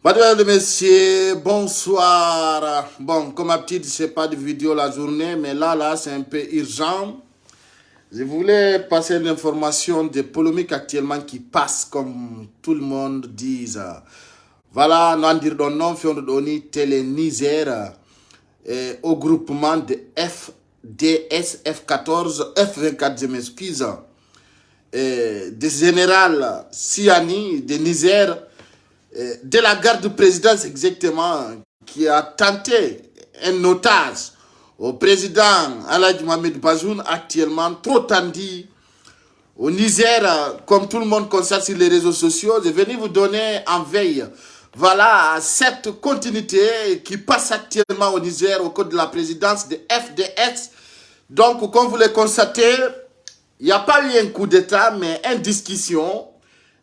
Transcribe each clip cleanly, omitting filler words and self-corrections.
Madame et messieurs, bonsoir. Bon, comme d'habitude, je n'ai pas de vidéo la journée, mais là, c'est un peu urgent. Je voulais passer l'information des polémiques actuellement qui passent, comme tout le monde dit. Voilà, nous dire don nom, fion de télé Niger, au groupement de FDS, F14, F24, je m'excuse, des général Siani de Niger, de la garde de présidence exactement, qui a tenté un otage au président Aladji Mohamed Bazoum, actuellement trop tendu au Niger, comme tout le monde constate sur les réseaux sociaux. Je vais venir vous donner en veille, voilà, cette continuité qui passe actuellement au Niger au cours de la présidence de FDS. Donc, comme vous le constatez, il n'y a pas eu un coup d'État, mais une discussion,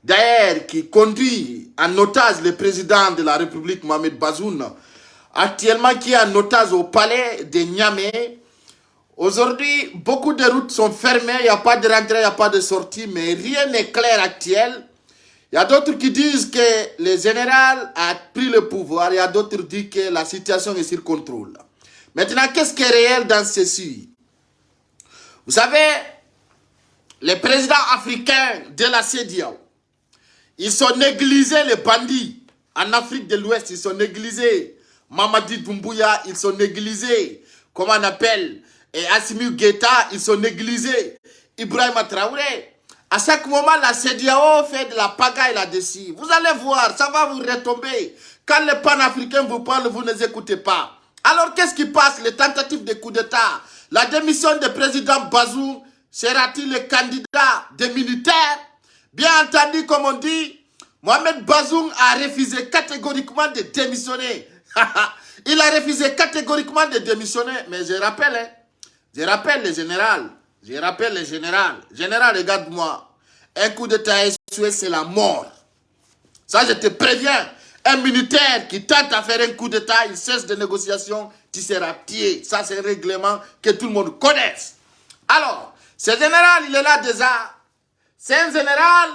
d'ailleurs, qui conduit en otage le président de la République, Mohamed Bazoum, actuellement qui est en otage au palais de Niamey. Aujourd'hui, beaucoup de routes sont fermées, il n'y a pas de rentrée, il n'y a pas de sortie, mais rien n'est clair actuel. Il y a d'autres qui disent que le général a pris le pouvoir, il y a d'autres qui disent que la situation est sur contrôle. Maintenant, qu'est-ce qui est réel dans ceci? Vous savez, les présidents africains de la CEDEAO, ils sont négligés, les bandits en Afrique de l'Ouest, ils sont négligés. Mamadi Doumbouya, ils sont négligés. Comment on appelle? Et Assimi Goïta, ils sont négligés. Ibrahima Traoré. À chaque moment, la CEDEAO fait de la pagaille là-dessus. Vous allez voir, ça va vous retomber. Quand les panafricains vous parlent, vous ne les écoutez pas. Alors, qu'est-ce qui passe? Les tentatives de coup d'État. La démission du président Bazoum, sera-t-il le candidat des militaires? Bien entendu, comme on dit, Mohamed Bazoum a refusé catégoriquement de démissionner. Il a refusé catégoriquement de démissionner. Mais je rappelle le général. Général, regarde-moi. Un coup d'État échoué, c'est la mort. Ça, je te préviens. Un militaire qui tente à faire un coup d'État, il cesse de négociation, tu seras tué. Ça, c'est un règlement que tout le monde connaisse. Alors, ce général, il est là déjà. C'est un général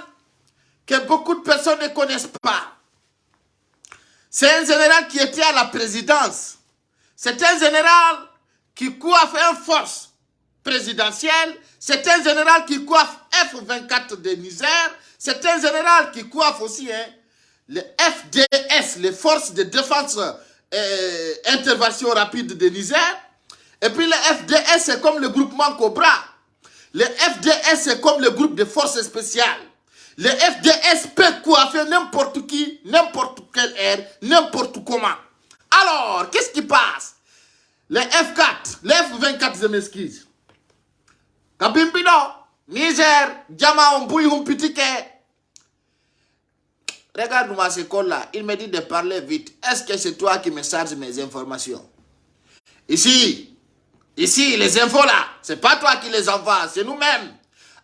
que beaucoup de personnes ne connaissent pas. C'est un général qui était à la présidence. C'est un général qui coiffe une force présidentielle. C'est un général qui coiffe F24 de Niger. C'est un général qui coiffe aussi les FDS, les forces de défense intervention rapide de Niger. Et puis les FDS, c'est comme le groupement Cobra. Les FDS, c'est comme le groupe de forces spéciales. Les FDS peuvent coiffer n'importe qui, n'importe quelle ère, n'importe comment. Alors, qu'est-ce qui passe? Les F4, les F24, je m'excuse. Kabimbido, Niger, Djama, Mbouy, Mpitike. Regarde-moi ce col-là, il me dit de parler vite. Est-ce que c'est toi qui me charges mes informations? Ici, les infos là, c'est pas toi qui les envoies, c'est nous-mêmes.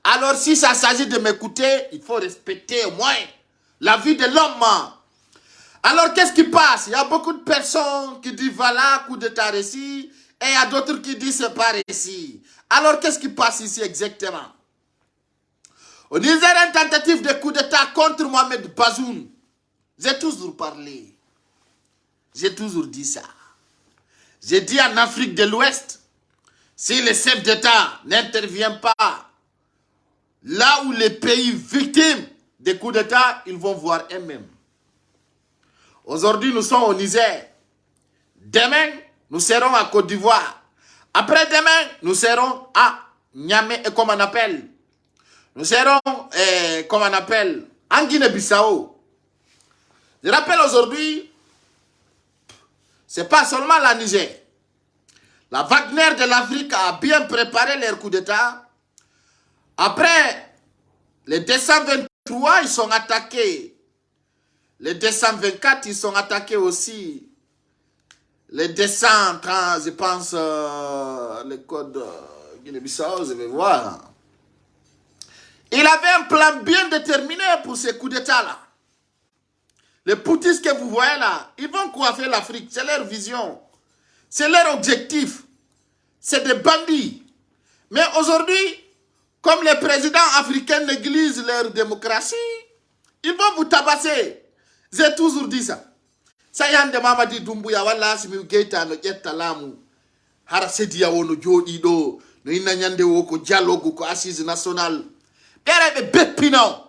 Alors si ça s'agit de m'écouter, il faut respecter au moins la vie de l'homme. Alors qu'est-ce qui passe? Il y a beaucoup de personnes qui disent voilà, coup d'état réussi, et il y a d'autres qui disent c'est pas réussi. Alors qu'est-ce qui passe ici exactement? On disait une tentative de coup d'état contre Mohamed Bazoum. J'ai toujours parlé. J'ai toujours dit ça. J'ai dit en Afrique de l'Ouest, si le chef d'État n'intervient pas, là où les pays victimes des coups d'État, ils vont voir eux-mêmes. Aujourd'hui, nous sommes au Niger. Demain, nous serons à Côte d'Ivoire. Après-demain, nous serons à Niamey, comme on appelle. Nous serons, comme on appelle, en Guinée-Bissau. Je rappelle aujourd'hui, c'est pas seulement la Niger. La Wagner de l'Afrique a bien préparé leur coup d'État. Après, les 223, ils sont attaqués. Les 224, ils sont attaqués aussi. Les 230, je pense, le code Guinée-Bissau, je vais voir. Il avait un plan bien déterminé pour ces coups d'État-là. Les poutistes que vous voyez là, ils vont coiffer l'Afrique. C'est leur vision. C'est leur objectif. C'est des bandits. Mais aujourd'hui, comme les présidents africains négligent leur démocratie, ils vont vous tabasser. J'ai toujours dit ça. Sayande Mamadi Doumbouya wala simi geita no ƴetta laamu hara sediya wono jooɗi ɗo no inna ñande wo ko dialogue ko assise national ɓere ɓe beppina on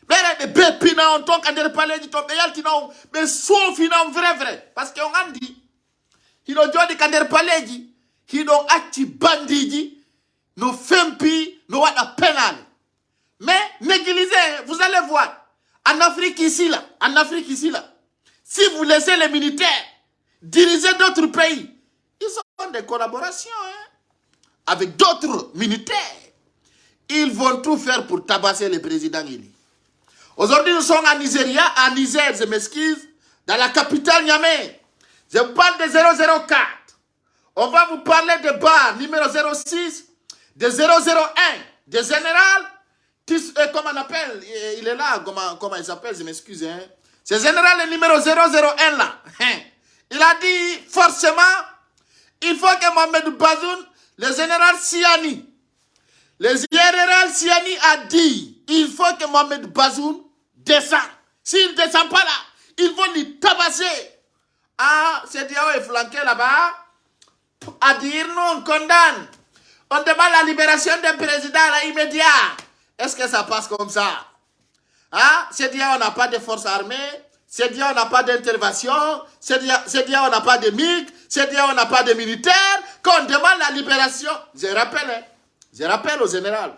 ɓere ɓe beppina on ton ka nder paleji ton ɓe yaltina on ɓe soofina on vrai par ce que on andi hiɗo jooɗi ka nder paleji hiɗon acci bandiji no fempi no waɗa penale mais négligez vous allez voir en Afrique ici là si vous laissez les militaires diriger d'autres pays, ils ont des collaborations avec d'autres militaires. Ils vont tout faire pour tabasser le président Eli. Aujourd'hui, nous sommes en Nigeria, à Niger, je m'excuse, dans la capitale Niamey. Je vous parle de 004. On va vous parler de bar numéro 06, de 001, de général, comment on appelle, il est là, comment il s'appelle, je m'excuse, hein. C'est général le numéro 001 là. Il a dit forcément, il faut que Mohamed Bazoum, le général Siani, a dit, il faut que Mohamed Bazoum descende. S'il ne descend pas là, ils vont lui tabasser. Ah, c'est Diao est flanqué là-bas. À dire, nous, on condamne. On demande la libération d'un président là, immédiat. Est-ce que ça passe comme ça? Ah, c'est dire on n'a pas de forces armées, c'est dire on n'a pas d'intervention, c'est dire on n'a pas de MIG, c'est dire on n'a pas de militaires, qu'on demande la libération. Je rappelle au général.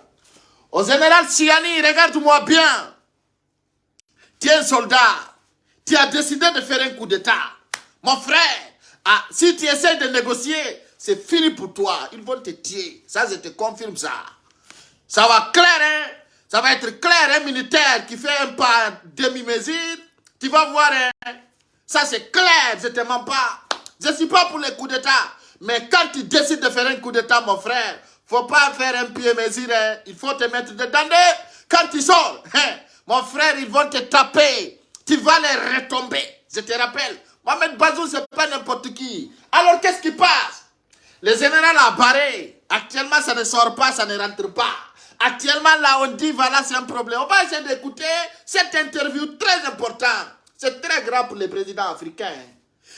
Au général Siani, regarde-moi bien. Tu es un soldat, tu as décidé de faire un coup d'état. Mon frère, ah, si tu essaies de négocier, c'est fini pour toi. Ils vont te tuer. Ça, je te confirme ça. Ça va clair, hein? Ça va être clair, un militaire qui fait un pas demi-mesure, tu vas voir, hein? Ça c'est clair, je ne te mens pas. Je ne suis pas pour les coups d'état. Mais quand tu décides de faire un coup d'état, mon frère, il ne faut pas faire un pied-mesure, hein? Il faut te mettre dedans. Quand tu sors, hein? Mon frère, ils vont te taper. Tu vas les retomber. Je te rappelle, Mohamed Bazoum, ce n'est pas n'importe qui. Alors, qu'est-ce qui passe? Le général a barré. Actuellement, ça ne sort pas, ça ne rentre pas. Actuellement, là, on dit, voilà, c'est un problème. On va essayer d'écouter cette interview très importante. C'est très grave pour les présidents africains.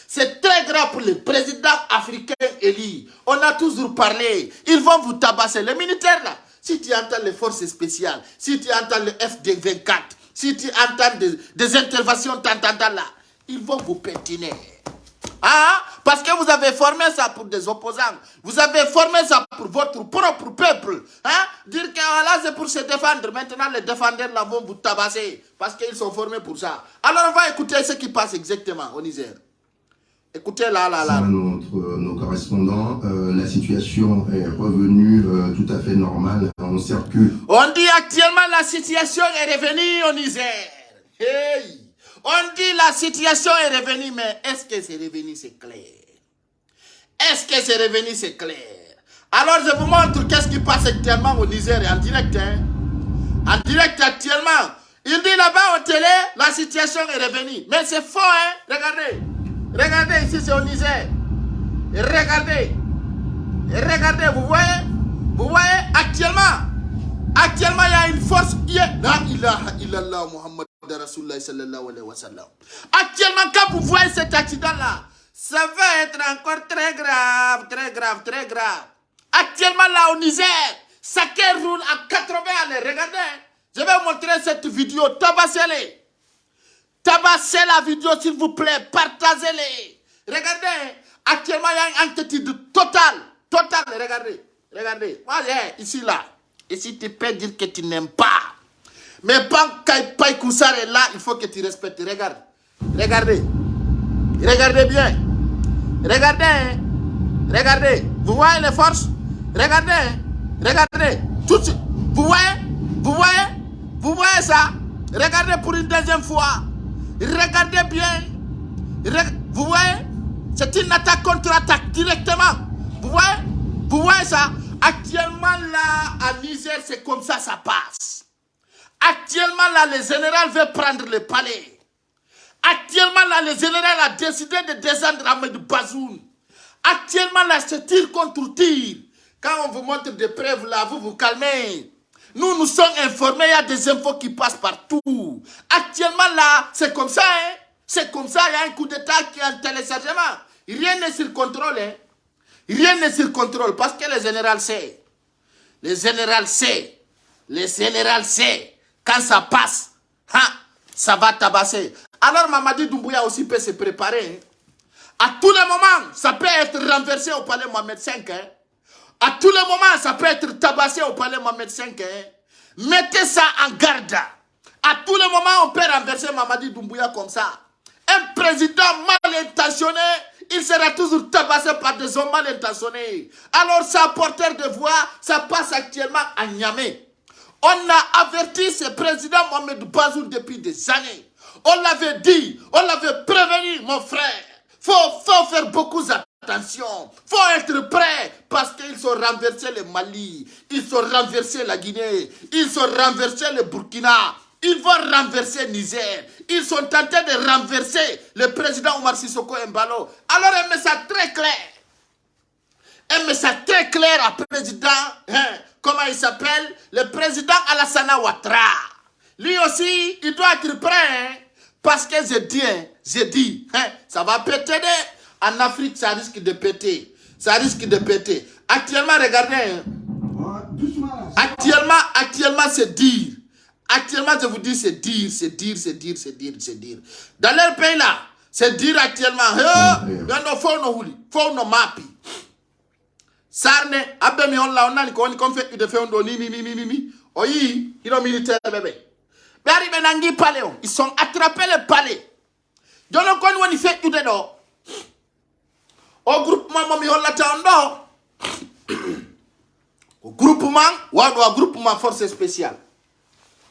C'est très grave pour les présidents africains élus. On a toujours parlé. Ils vont vous tabasser. Les militaires, là, si tu entends les forces spéciales, si tu entends le FD24, si tu entends des interventions, là, ils vont vous pétiner. Ah, parce que vous avez formé ça pour des opposants. Vous avez formé ça pour votre propre peuple. Hein? Dire que voilà, c'est pour se défendre. Maintenant, les défendeurs là vont vous tabasser. Parce qu'ils sont formés pour ça. Alors, on va écouter ce qui passe exactement au Niger. Écoutez là. Nos correspondants, la situation est revenue tout à fait normale. On circule. On dit actuellement la situation est revenue au Niger. Hey! On dit la situation est revenue, mais est-ce que c'est revenu, c'est clair? Est-ce que c'est revenu, c'est clair? Alors je vous montre qu'est-ce qui passe actuellement au Niger en direct. Hein? En direct actuellement. Il dit là-bas au télé, la situation est revenue. Mais c'est faux, hein? Regardez. Regardez ici, c'est au Niger. Regardez. Vous voyez? Vous voyez? Actuellement, il y a une force qui est... La ilaha illallah Muhammad Rasulullah sallallahu alayhi wa sallam. Actuellement, quand vous voyez cet accident-là, ça va être encore très grave. Actuellement, là au Niger, ça roule à 80 allées. Regardez, je vais vous montrer cette vidéo. Tabassez-les. Tabassez la vidéo, s'il vous plaît. Partagez-les. Regardez, actuellement, il y a une inquiétude totale. Regardez. Voilà, ici, là. Ici, tu peux dire que tu n'aimes pas. Mais quand Paï Koussar est là, il faut que tu respectes. Regardez bien. Regardez. Vous voyez les forces? Regardez. Tout de suite. Vous voyez ça? Regardez pour une deuxième fois. Regardez bien. Vous voyez? C'est une attaque contre-attaque directement. Vous voyez ça? Actuellement là, à Niger, c'est comme ça passe. Actuellement là, le général veut prendre le palais. Actuellement là, le général a décidé de descendre Mohamed Bazoum. Actuellement là, c'est tir contre tir. Quand on vous montre des preuves là, vous vous calmez. Nous sommes informés, il y a des infos qui passent partout. Actuellement là, c'est comme ça, hein. C'est comme ça, il y a un coup d'État qui est en téléchargement. Rien n'est sur contrôle. Hein. Rien n'est sur contrôle parce que le général sait. Le général sait. Le général sait. Quand ça passe, hein, ça va tabasser. Alors Mamadi Doumbouya aussi peut se préparer. Hein. À tous les moments, ça peut être renversé au palais Mohamed V. Hein. À tous les moments, ça peut être tabassé au palais Mohamed V. Hein. Mettez ça en garde. À tous les moments, on peut renverser Mamadi Doumbouya comme ça. Un président mal intentionné, il sera toujours tabassé par des hommes mal intentionnés. Alors, ça porteur de voix, ça passe actuellement à Niamey. On a averti ce président Mohamed Bazoum depuis des années. On l'avait dit, on l'avait prévenu, mon frère. Faut faire beaucoup attention. Faut être prêt parce qu'ils ont renversé le Mali. Ils ont renversé la Guinée. Ils ont renversé le Burkina. Ils vont renverser Niger. Ils sont tentés de renverser le président Omar Sissoko Embalo. Alors un message très clair. Un message très clair à président, hein, comment il s'appelle? Le président Alassane Ouattara. Lui aussi, il doit être prêt. Hein, parce que j'ai dit, hein, ça va péter. En Afrique, ça risque de péter. Ça risque de péter. Actuellement, regardez. Hein, actuellement, c'est dire. Actuellement, je vous dis, c'est dire. Dans leur pays là, c'est dire actuellement. Faut no mapi. Sarne, abemi on la on a qu'on fait de faire un mi. Oyi, ils ont militaire bébé. Bari benangi palais, ils sont attrapés le palais. Dans le coin où on fait du dedans. Au groupement, momi on la tando. Au groupement force spéciale.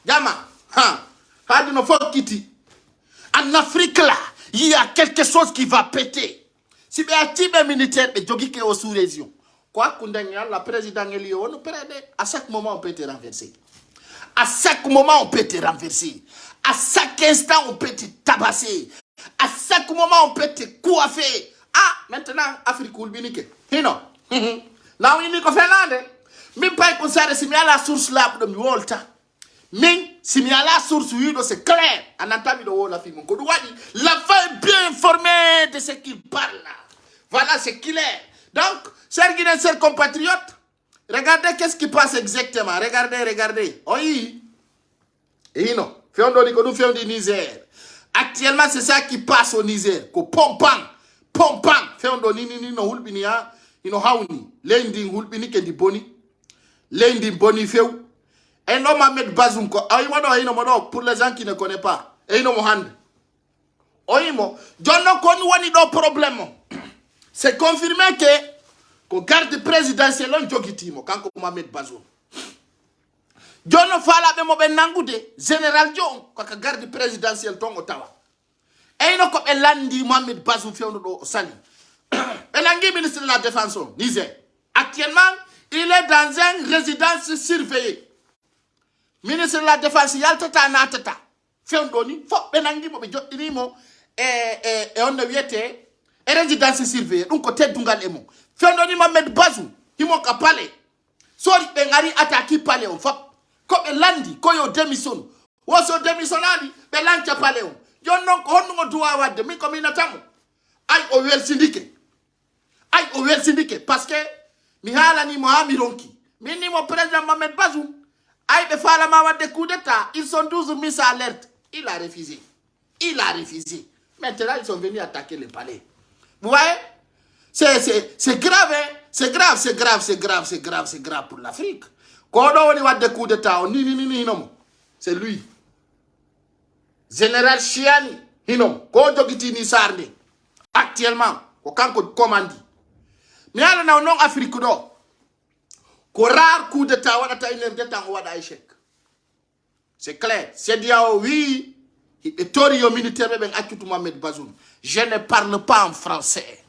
Yama, en Afrique là, il y a quelque chose qui va péter. Si bien un militaire et jogi qui est sous les yeux. Quoi qu'on la présidente est on peut à chaque moment on peut te renverser. À chaque moment on peut te renverser. À chaque instant on peut te tabasser. À chaque moment on peut te coiffer. Ah, maintenant Afrique ou le Hino. Là on est qu'on fait là. Même pas qu'on s'arrête si à la source là de Volta. Mais si mi à la source, c'est clair. En entendant la fille, la femme est bien informée de ce qu'il parle. Voilà, c'est clair. Donc, chers Guinéens, chers compatriotes, regardez qu'est-ce qui passe exactement. Regardez. Oui. Et non. Faisons du Niger. Actuellement, c'est ça qui passe au Niger. Pompang. Faisons du Hulbinia. Haouni. Lundi, Hulbini, Kendi Boni. Lundi, Boni, Feu. Et non, Mohamed Bazoum, pour les gens qui ne connaissent pas. Et non, Mohamed. Oimo, John Konwani do problème. C'est confirmé que le garde présidentiel on jogitimo quand Mohamed Bazoum. John Fala be mo ben nangude général John ko garde présidentiel ton Ottawa. Et non ko be landi Mohamed Bazoum fewno do sali. Elangi ministre de la Défense Niger. Actuellement, il est dans une résidence surveillée. Ministre de la Défense, il y a tata na tata. Fewndoni, fo benangi mo be jodinimo on ne viete et résidence surveillée. Donc côté dungal emo. Fewndoni Mohamed Bazoum, himo ka palais. Sori be ngari attaque palais on fop. Ko be landi ko yo démission. Woso démissionnali be lancha palais on. Yo non ko honno duwa wadde mi ko mi natamo. Ay o wel syndiqué parce que mi halani mo ha mi ronki. Mini mo président Mohamed Bazoum. Aïe, les femmes des coups d'État, ils sont tous mis à alerte. Il a refusé. Maintenant, ils sont venus attaquer le palais. Vous voyez? C'est grave, hein? C'est grave pour l'Afrique. Quand on a des coups d'État, c'est lui. Général Chiani, actuellement, au camp commandi. Mais il y a un nom africain. Ko rare coup d'État, on a une d'État, on a échec. C'est clair. C'est dit, oui, et Torio militaire, Mohamed Bazoum. Je ne parle pas en français.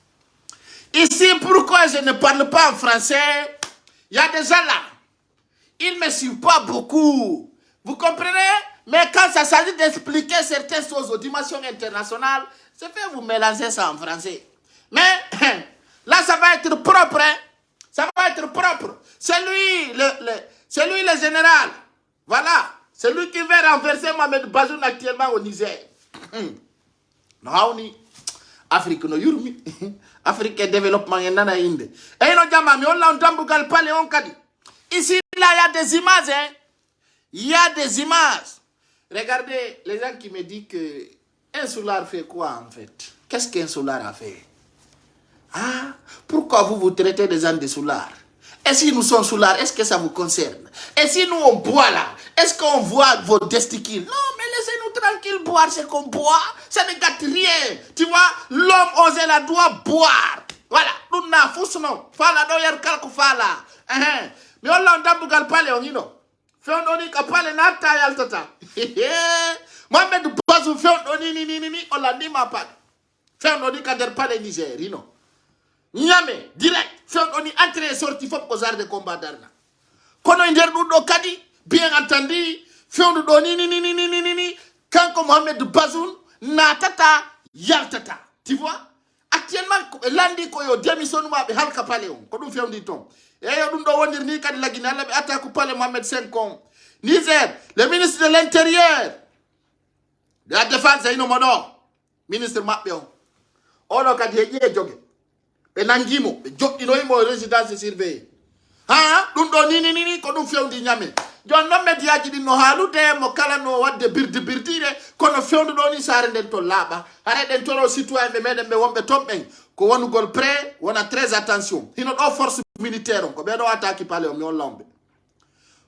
Ici, pourquoi je ne parle pas en français? Il y a des gens là. Ils ne me suivent pas beaucoup. Vous comprenez? Mais quand ça s'agit d'expliquer certaines choses aux dimensions internationales, c'est fait vous mélanger ça en français. Mais là, ça va être propre, hein? Ça va être propre. C'est lui le général. Voilà. C'est lui qui va renverser Mohamed Bazoum actuellement au Niger. no hawni Afrique no yurmi Afrique développement en nana inde e no jama mi holla on dambugal pale on kadi ici là il y a des images hein. Il y a des images. Regardez les gens qui me disent que un soulard fait quoi en fait? Qu'est-ce qu'un soulard a fait? Ah, pourquoi vous traitez des gens de soulards? Et si nous sommes soulards, est-ce que ça vous concerne? Et si nous on boit là, est-ce qu'on voit vos testicules? Non, mais laissez-nous tranquille boire ce qu'on boit. Ça ne gâte rien. Tu vois, l'homme osé la doit boire. Voilà. Nous n'avons pas non. Fala doyer kalku fala. Mais on l'a d'abougal pale on ino. Fait on dit qu'à pale na tayal tata. Mohamed Bazoum fait on ni on l'a dit ma pas. Fait on dit qu'à der pale Niger, ino. Niamey direct fait on est entré et sorti faut aux arts de combat d'arna kono nder do kadi bien entendu fait on do ni quand Mohamed Bazoum na tata yaltata tu vois actuellement landi ko yo démission ma be halka pale on ko dum fait on dit ton e yo dum do wondir ni kadi lagi na la be attaque pale Mohamed Senkon Niger le ministre de l'intérieur de la défense ino modo ministre mabbe on do kadi e joge be nangimo be joddino imo résidence surveillée ha dum do ni ko dum fewndi nyame jon no mediaji di no halude mo kala no wadde birdire kono fewndo do ni sare den to laba hare den to citoyen be meden be wonbe tomben ko wonugol prêt wona très attention hino do force militaire ko be do attaque palais o mi on lambe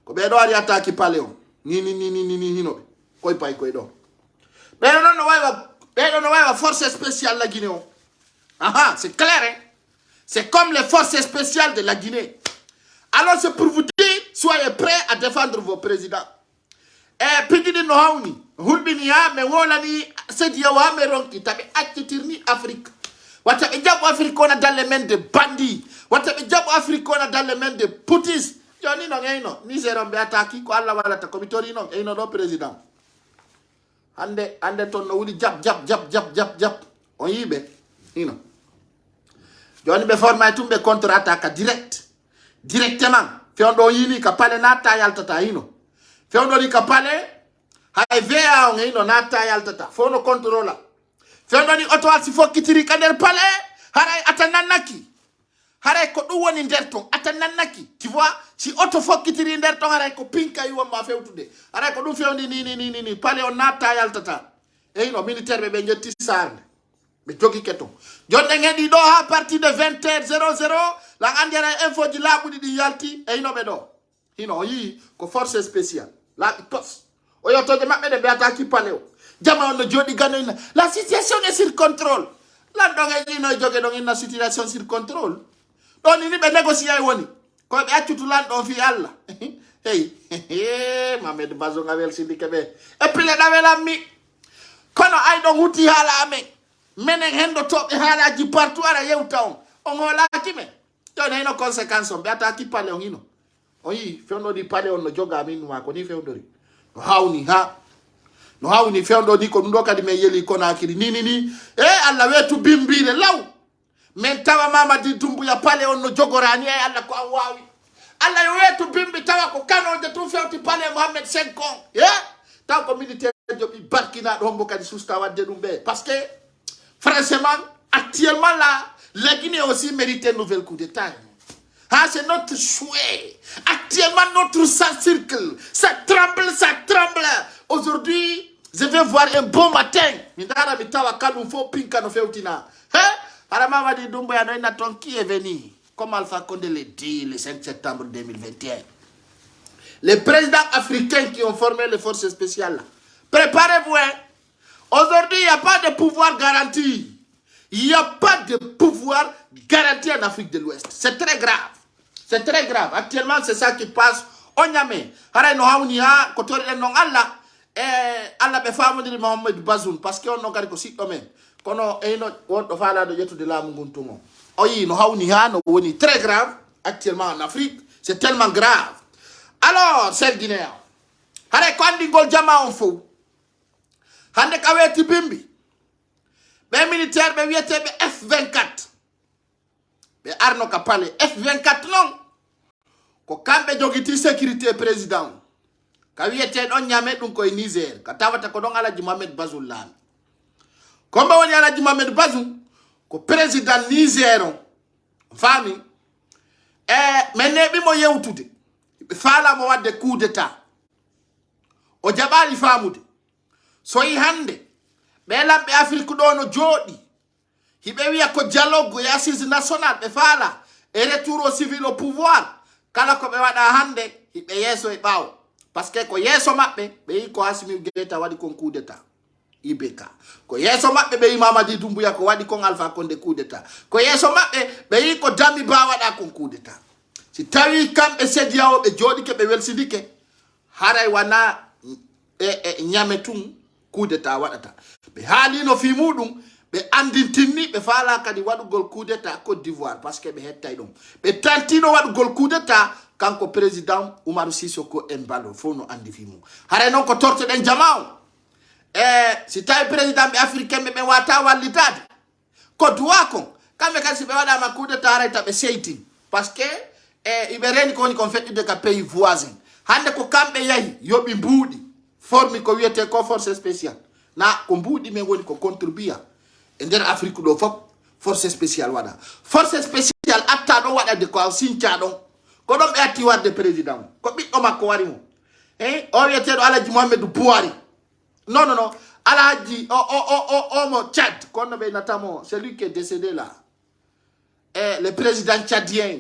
ko be do ari attaque palais o ni hino koy pay koy do be no waywa force spéciale la Guinée o aha c'est clair hein. C'est comme les forces spéciales de la Guinée. Alors c'est pour vous dire, soyez prêts à défendre vos présidents. Et puis dit no hauni, hulbini ha me wolani sedi wa me ronki tabi atitirni Afrique. Wata be jabu Afrique on a dans les mains de bandits. Wata be jabu Afrique on a dans les mains de poutistes. Joni no ngeno, ni zero be attaque ko alla wala ta komitori no eno do président. Ande ton no wuli jab. On yibe, ino. Joni be forma tumbe contre-attaque directement feondo yini ka pale nata yaltata hino feondo ni ka pale hay vea on hino nata yaltata fono contrôla feondo ni auto alsi fokitiri kader pale haray atananaki haray ko du woni nderton atananaki tu vois si auto fokitiri nderton haray ko pinka yiwa ma fewtude haray ko dum fewndi ni pale on nata yaltata e hino militaire be njetti sarde be jogi keton jonde ngedi do à partir de 20h00 la andiara info di labudi di yalti e ino be do hino yi ko force spéciale la tos o yo to de mabbe de be attaque paleo jama on jodi gano la situation est sur contrôle la do ngedi no joge do ina situation sur contrôle don ni be négocier woni ko be accutu lan don fi alla hey Mohamed Bazoum avel sindike be e puis le davela mi kono ay do huti hala ame menen hendo tobe halaji partout ara yewtaw on hola kime to ne no conséquence on be attaque pale on ino oyi fewndo di pale on no joga min ma ko ni fewndori no hawni fewndo di ko ndo kadi me yeli ko na akiri ni alla wetu bimbire law men tawa mama di dumbu ya pale on no jogorani e alla ko wawi alla yo wetu bimbi tawa ko kano de tu fewti pale Mohamed Senkon taw ko militaire jobi barkina do mbo kadi susta wadde dum be parce que franchement, actuellement là, la Guinée aussi mérite un nouvel coup d'État. Ah, c'est notre souhait. Actuellement, notre sang circle. Ça tremble. Aujourd'hui, je vais voir un bon matin. Qui est venu, comme Alpha Condé l'a dit le 5 septembre 2021. Les présidents africains qui ont formé les forces spéciales. Préparez-vous, hein. Aujourd'hui, il n'y a pas de pouvoir garanti. Il n'y a pas de pouvoir garanti en Afrique de l'Ouest. C'est très grave. C'est très grave. Actuellement, c'est ça qui passe. On y a mis. Allah be famodiri Mohamed Bazoum parce que on no gari ko siddo men kono eno wondo faala do yettude laamu guntumo o yi no hawni ha no woni très grave actuellement en Afrique. C'est tellement grave. Alors c'est Guinéen hare ko andi gol jama on fo hande ka weti bimbi be militaire be wiete be F24 be arno ka pale F24 non ko kambe jogiti sécurité président ka wiete don nyame dum koy Niger ka tawata ko don Alaji Mohamed Bazoum lan Comme on y a dit Mohamed Bazoum, le président Niger, famille, mais nebi mo yewtude faala mo wadde coup d'état o jaɓali famude so yi hande ɓe lamɓe Afrique ɗo no jooɗi hiɓe wiya ko dialogue et assise national ɓe faala et retour au civil au pouvoir kala ko ɓe waɗa hande hiɓe yeeso e ɓaawo par ce que ko yeeso maɓɓe ɓe yi ko Assimi Goïta waɗi kon coup d'état IBK ko yeeso maɓɓe ɓe yi Mamadi Doumbouya ko waɗi kon Alpha Condé coup d'état ko yeeso maɓɓe ɓe yi ko Dami Ba waɗa kon coup d'état si tawi kamɓe CEDEAO ɓe jooɗike ɓe welsidike haray wana ñame tun coup d'état waɗata ɓe haalino fi muɗum ɓe andintinni ɓe faala kadi waɗugol coup d'état Côte d'Ivoire par ce que ɓe hettay ɗum ɓe tantino waɗugol coup d'état kanko président Oumarou Sissoko Embalo fof no andi fi mum haray noon ko tortoɗen jama o si tawi président ɓe africain ɓe wata wallitade ko duwa kon kamɓe kadi si ɓe waɗama coup d'état haray taɓe seytin par ce que iɓe reni ko woni kon feƴƴude ka pays voisin hande ko kamɓe yahi yoɓi mbuuɗi formi ko wiyete ko force spéciale na ko mbuuɗi men woni ko contribua e nder Afrique ɗo fof force spéciale waɗa force spéciale atta ɗon waɗade ko sinca ɗon ko ɗon ɓe atti warde président ko ɓiɗɗo makko wari mo o wiyeteɗo Alaji Mohamedou Bouhari non Alaji omo Tchad kono ɓe natamo celui qui est décédé là le président tchadien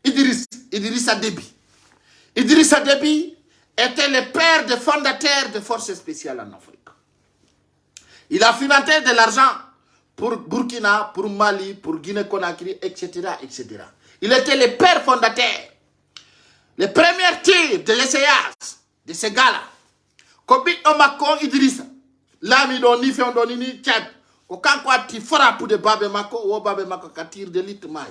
Idrissa Déby. Idrissa Déby était le père des fondateurs des forces spéciales en Afrique. Il a financé de l'argent pour Burkina, pour Mali, pour Guinée-Conakry, etc., etc. Il était le père fondateur. Les premiers tirs de l'essayage de ces gars-là, Kobi Omakon Idrissa, l'ami d'Oni Fiondonini Tchad, au Kankwati fera pour de Babé Mako, ou Babé Mako Katir de l'Itmaï.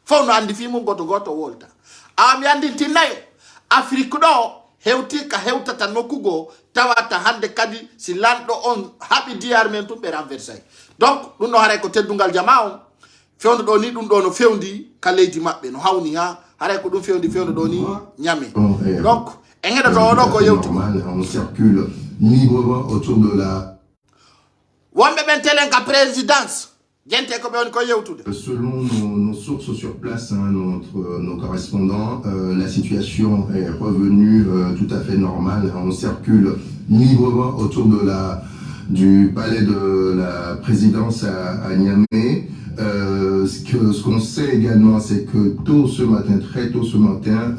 Fono andi fimu goto wolta ami andi tinayo Afrique do hewti ka hewtata nokugo tawata hande kadi si lando on habi diar men tum be renversay donc dum no hare ko teddungal jama'o fewndo do ni dum do no fewndi ka leydi mabbe no hawni ha hare ko dum fewndi do ni nyame donc engeda to do ko yewti on circule librement autour de la wonbe ben telen ka présidence. Selon nos sources sur place, nos correspondants, la situation est revenue tout à fait normale. On circule librement autour du palais de la présidence à Niamey. Ce qu'on sait également, c'est que très tôt ce matin,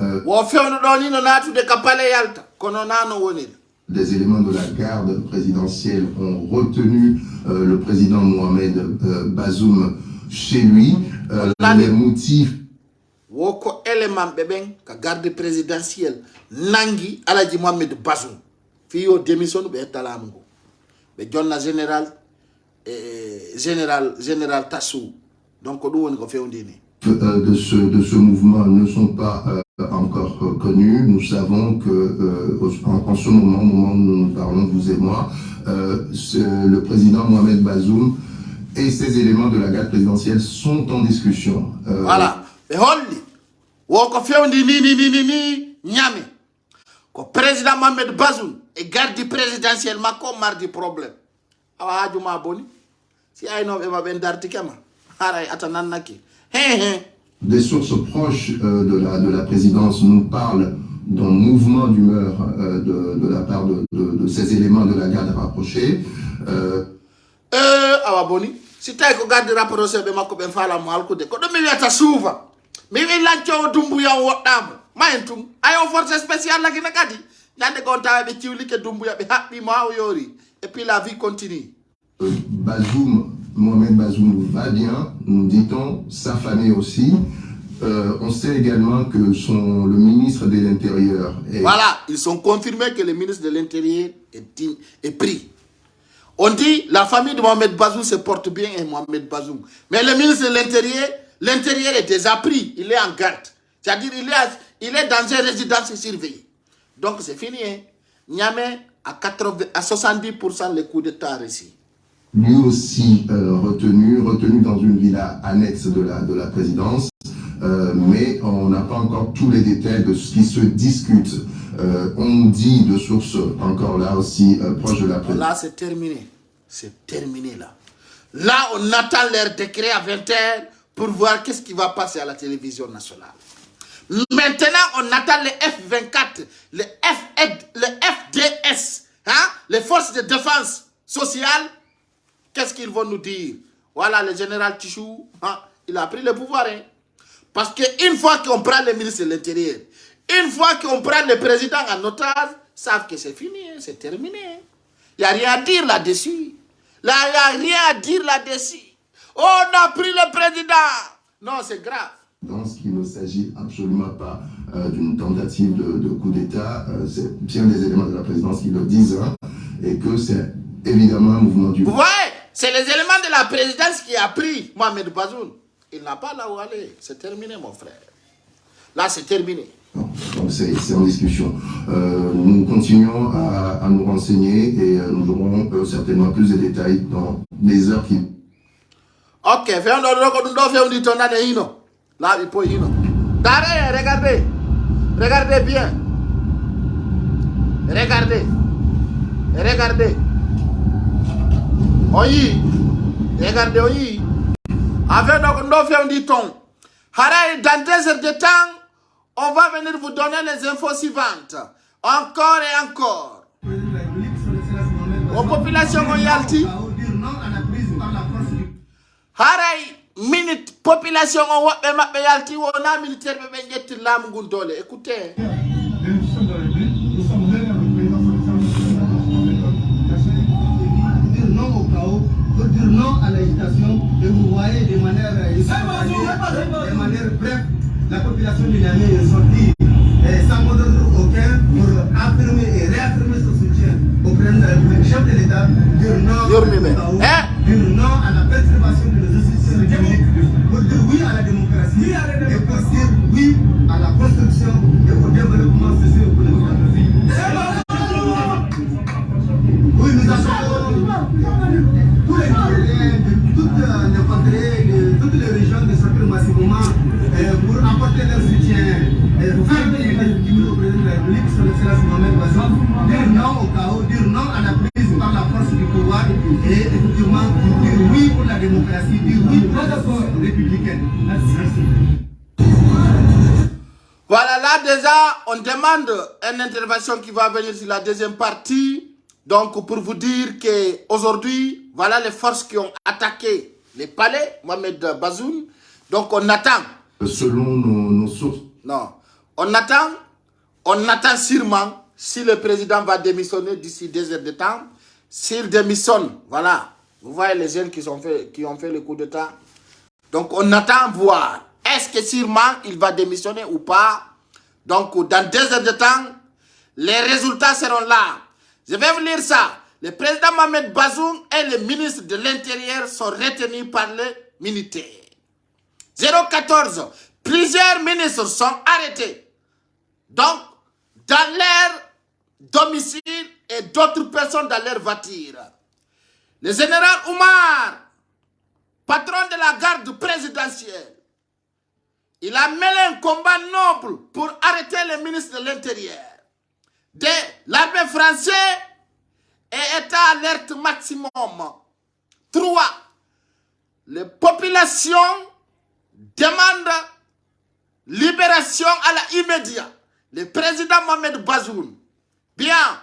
des éléments de la garde présidentielle ont retenu le président Mohamed Bazoum chez lui. Les motifs. Woko élément beben ka garde présidentielle nangi Alaji Mohamed Bazoum. Fiyo démission be talamungo. Be jonna général Tassou. Donc do woni ko fewndini. De ce mouvement ne sont pas encore connus. Nous savons que en ce moment, au moment où nous parlons, vous et moi, le président Mohamed Bazoum et ses éléments de la garde présidentielle sont en discussion. Voilà. Et holli, woko fewndi ni nyame. Ko président Mohamed Bazoum et garde présidentielle mako mardi problème. Awa hajuma boni. Si ayno be maben dartikema. Haray atanannaki. Des sources proches de la présidence nous parlent d'un mouvement d'humeur de la part de ces éléments de la garde rapprochée. Awaboni, si tu as regardé le rapport de Mako Benfala Malkude, quand on me souva, mais il a tué Doumbouya ou Wotnam, Maïntum, aïe, force spéciale la Guinée-Cadi. Il y a des contacts avec Tiuli que Doumbouya, et puis la vie continue. Mohamed Bazoum va bien, nous dit-on, sa famille aussi. On sait également que le ministre de l'Intérieur est... Voilà, ils sont confirmés que le ministre de l'Intérieur est pris. On dit la famille de Mohamed Bazoum se porte bien et Mohamed Bazoum. Mais le ministre de l'Intérieur est déjà pris, il est en garde. C'est-à-dire il est dans une résidence surveillée. Donc c'est fini. Hein? Niamey à 70% les coups d'État réussis. Lui aussi retenu dans une villa annexe de la présidence, mais on n'a pas encore tous les détails de ce qui se discute. On dit de sources encore là aussi proches de la présidence. Là c'est terminé là. Là, on attend leur décret à 20h pour voir qu'est-ce qui va passer à la télévision nationale. Maintenant, on attend les F-24, les FDS, hein, les forces de défense sociale. Qu'est-ce qu'ils vont nous dire? Voilà, le général Tichou, hein, il a pris le pouvoir. Hein. Parce qu'une fois qu'on prend le ministre de l'Intérieur, une fois qu'on prend le président en otage, savent que c'est fini, hein, c'est terminé. Il n'y a rien à dire là-dessus. Là, il n'y a rien à dire là-dessus. Oh, on a pris le président. Non, c'est grave. Dans ce qu'il ne s'agit absolument pas d'une tentative de coup d'État, c'est bien des éléments de la présidence qui le disent, hein, et que c'est évidemment un mouvement du... Vous voyez, c'est les éléments de la présidence qui a pris Mohamed Bazoum. Il n'a pas là où aller. C'est terminé, mon frère. Là, c'est terminé. Donc c'est en discussion. Nous continuons à nous renseigner et nous aurons certainement plus de détails dans les heures qui... Ok, fais un autre. Là, il peut y regardez. Regardez bien. Regardez. Regardez. Oui. Regardez, oui. Avec nos fait un dit-on. Dans 2 heures de temps, on va venir vous donner les infos suivantes. Encore et encore. Aux populations yalti. Haray minute population on wabbe mabbe yalti wona militaire be jetti lam gundole. Écoutez. Nous sommes venus avec le président dire non au chaos, pour dire non à l'agitation, et vous voyez de manière brève, la population de Niamey est sortie sans mot d'ordre aucun pour affirmer et réaffirmer son soutien au président de la République, chef de l'État, dire non au chaos, dire non à la perturbation de nos institutions républicaines, pour dire oui à la démocratie et pour dire oui à la construction et au développement socio-économique de notre pays. Oui, nous avons tous les Nigériens de toutes les contrées, de toutes les régions de sortir massivement pour apporter leur soutien, faire des activités au président de la République, son excellence Mohamed Bazoum, dire non au chaos, dire non à la prise par la force du pouvoir et effectivement dire oui pour la démocratie, dire oui pour la force républicaine. Merci. Voilà, là déjà, on demande une intervention qui va venir sur la deuxième partie. Donc, pour vous dire qu'aujourd'hui, voilà les forces qui ont attaqué les palais, Mohamed Bazoum. Donc, on attend. Selon nos sources. Non, on attend sûrement si le président va démissionner d'ici 2 heures de temps. S'il démissionne, voilà, vous voyez les jeunes qui ont fait le coup d'État. Donc, on attend voir. Est-ce que sûrement il va démissionner ou pas? Donc, dans 2 heures de temps, les résultats seront là. Je vais vous lire ça. Le président Mohamed Bazoum et le ministre de l'Intérieur sont retenus par les militaires. 014. Plusieurs ministres sont arrêtés. Donc, dans leur domicile et d'autres personnes dans leur voiture. Le général Oumar, patron de la garde présidentielle, il a mené un combat noble pour arrêter le ministre de l'Intérieur. De l'armée française et état alerte maximum. 3. Les populations demandent libération à la immédiate. Le président Mohamed Bazoum. Bien.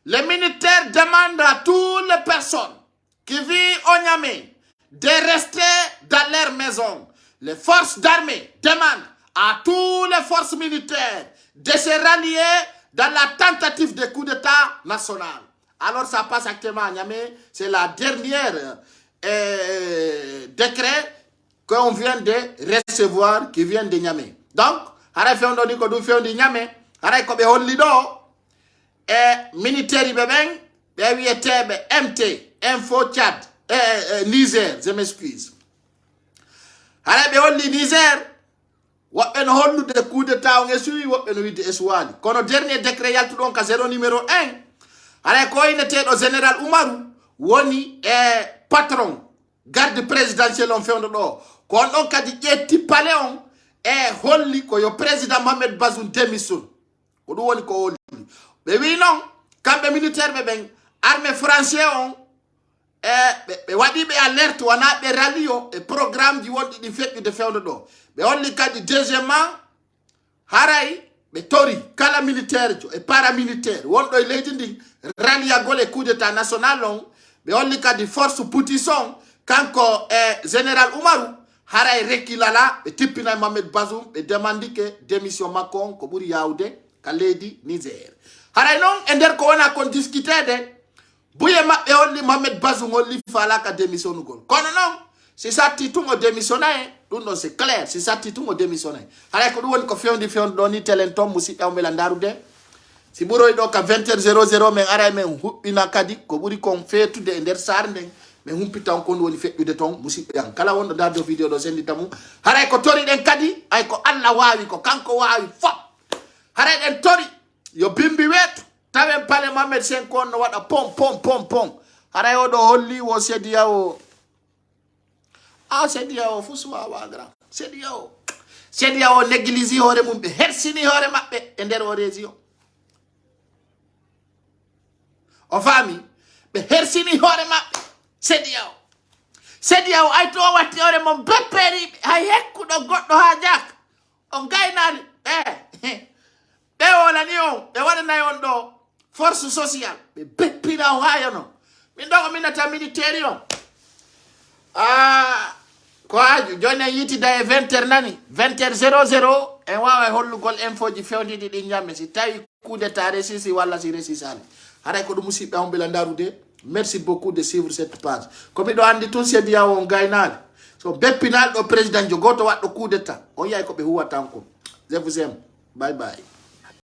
Les militaires demandent à toutes les personnes qui vivent au Niamey de rester dans leur maison. Les forces d'armée demandent à toutes les forces militaires de se rallier dans la tentative de coup d'État national. Alors ça passe actuellement à Niamey. C'est la dernière décret qu'on vient de recevoir qui vient de Niamey. Donc, haray fewndo ni ko dum fewndi Niamey, haray ko be holli do militaire be ben be wietebe MT Info Tchad Niger, je m'excuse. Haray be holli Niger wobbe no hollude coup d'état on esui wobbe no widde eswali. Kono dernier décret yaltudon ka 0 numéro 1. Haray ko inetedo général Oumarou woni patron garde présidentielle on fewndo do. Kon on kadi ƴetti palais on holli ko yo président Mohamed Bazoum démission ko ɗum woni ko holli ɓe wi noon kamɓe militaire ɓe ɓen armée français on ɓe waɗi ɓe alerte wana ɓe ralio e programme ji wonɗi ɗi feƴƴude fewde ɗo ɓe holli kadi deuxièmement haray ɓe tori kala militaire jo e paramilitaire wonɗo e leydi ndi raliyagol e coup d'état national on ɓe holli kadi force poutisson kanko e général Oumarou haray rekkilala ɓe tippinay Mohamed Bazoum ɓe demandike démission makko on ko ɓuri yawde ka leydi Niger haray noon e nder ko wona kon discutede buye maɓɓe holli Mohamed Bazoum holli falaka démissionnugol kono noon si satti tun o démissionnaye ɗum ɗon c'est clair si satti tun o démissionnaye haray ko ɗum woni ko fewndi ɗo ni telen ton musidɓe on ɓela ndarude si ɓuroy ɗo ka 20h00 min ara min huɓɓina kadi ko ɓuri kon feetude e nder sar nden min humpita on ko woni feƴƴude ton musidɓe an kala wonɗo dardo vidéo ɗo sendita mum haray ko tori ɗen kadi ay ko Allah wawi ko kanko wawi fop haray ɗen tori yo bimbi weetu tawen pale Mohamed Senko on no waɗa pom haray oɗo holli wo sediya o sediya o fu suwawa grand sediya o néglige hoore mum ɓe hersini hoore maɓɓe e nder o région o faami ɓe hersini hoore maɓɓe sediya o ay to o watti hoore mum bepperiɓe hay hekkuɗo goɗɗo ha jak on gaynani ɓe wolani on ɓe waɗanayi on ɗo force sociale ɓe beppina o ha yono min ɗo ko minata militaire on ko haaju joni en yitida e 20h nani 20h00 en wawa e hollugol info ji fewdiɗi ɗi ñamme si tawi coup d'état resisi walla si resisani haray ko ɗum musidɓe on ɓela ndarude merci beaucoup de suivre cette page ko miɗo andi tun sediya o gaynade so beppinaɗo président jo goto waɗɗo coup d'état on yiyay ko ɓe huwatan ko je vous aime bye bye